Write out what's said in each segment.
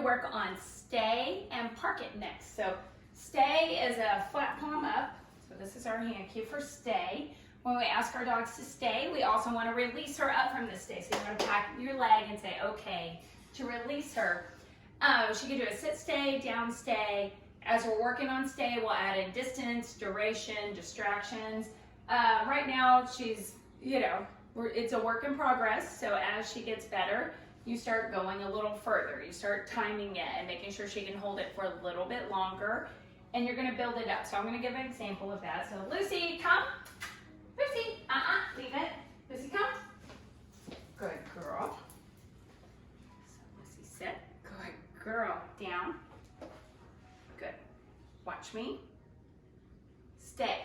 work on stay and park it next. So stay is a flat palm up. So this is our hand cue for stay. When we ask our dogs to stay, we also want to release her up from the stay. So you want to pat your leg and say, okay, to release her. She can do a sit stay, down stay. As we're working on stay, we'll add in distance, duration, distractions. Right now, she's, it's a work in progress. So as she gets better, you start going a little further. You start timing it and making sure she can hold it for a little bit longer. And you're going to build it up. So I'm going to give an example of that. So Lucy, come. Lucy, leave it. Lucy, come. Good girl. So Lucy, sit. Good girl. Down. Good. Watch me. Stay.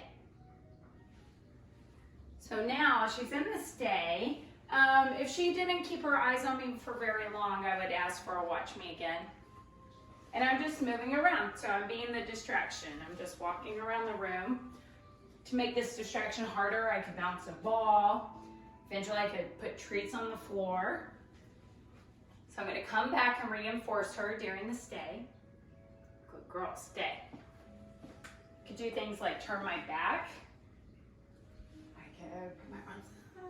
So now she's in the stay. If she didn't keep her eyes on me for very long, I would ask for a watch me again. And I'm just moving around, so I'm being the distraction. I'm just walking around the room. To make this distraction harder, I could bounce a ball. Eventually I could put treats on the floor. So I'm gonna come back and reinforce her during the stay. Good girl, stay. Could do things like turn my back. I could put my arms up.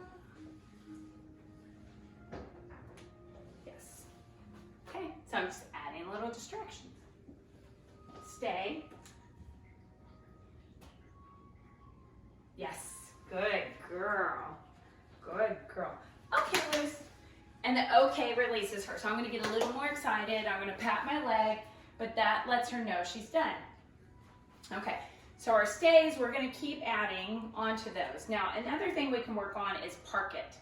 Yes. Okay, so I'm just adding a little distraction. Stay. Yes, good girl. Good girl. Okay, Luce. And the okay releases her. So I'm gonna get a little more excited. I'm gonna pat my leg, but that lets her know she's done. Okay, so our stays, we're gonna keep adding onto those. Now, another thing we can work on is park it.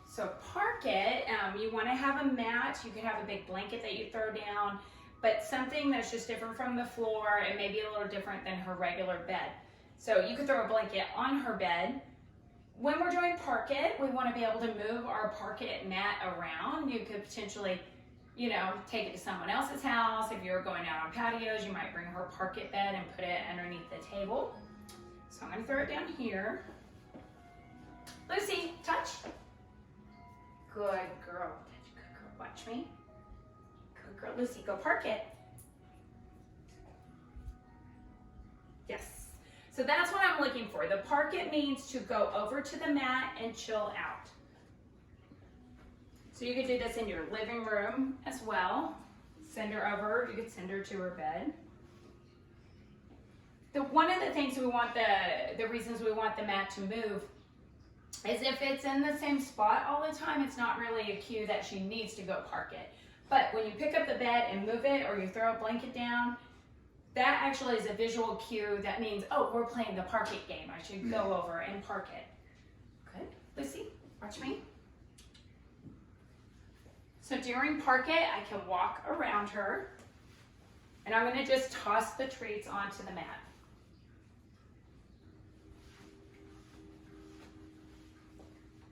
So park it, you wanna have a mat. You can have a big blanket that you throw down, but something that's just different from the floor and maybe a little different than her regular bed. So you could throw a blanket on her bed. When we're doing park it, we want to be able to move our park it mat around. You could potentially, take it to someone else's house. If you're going out on patios, you might bring her park it bed and put it underneath the table. So I'm going to throw it down here. Lucy, touch. Good girl. Good girl. Watch me. Good girl. Lucy, go park it. Yes. So that's what I'm looking for. The park it means to go over to the mat and chill out. So you could do this in your living room as well. Send her over. You could send her to her bed. One of the things we want, the reasons we want the mat to move is if it's in the same spot all the time, it's not really a cue that she needs to go park it. But when you pick up the bed and move it, or you throw a blanket down, that actually is a visual cue that means, oh, we're playing the park it game. I should go over and park it. Good. Lucy, watch me. So during park it, I can walk around her, and I'm going to just toss the treats onto the mat.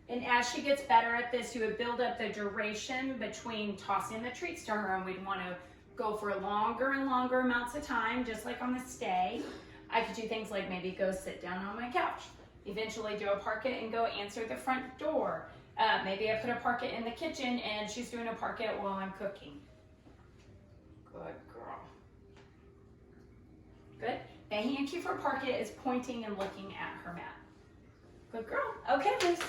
And as she gets better at this, you would build up the duration between tossing the treats to her, and we'd want to go for longer and longer amounts of time, just like on the stay. I could do things like maybe go sit down on my couch, eventually do a park it and go answer the front door. Maybe I put a park it in the kitchen and she's doing a park it while I'm cooking. Good girl. Good. The hand cue for park it is pointing and looking at her mat. Good girl. Okay, Liz.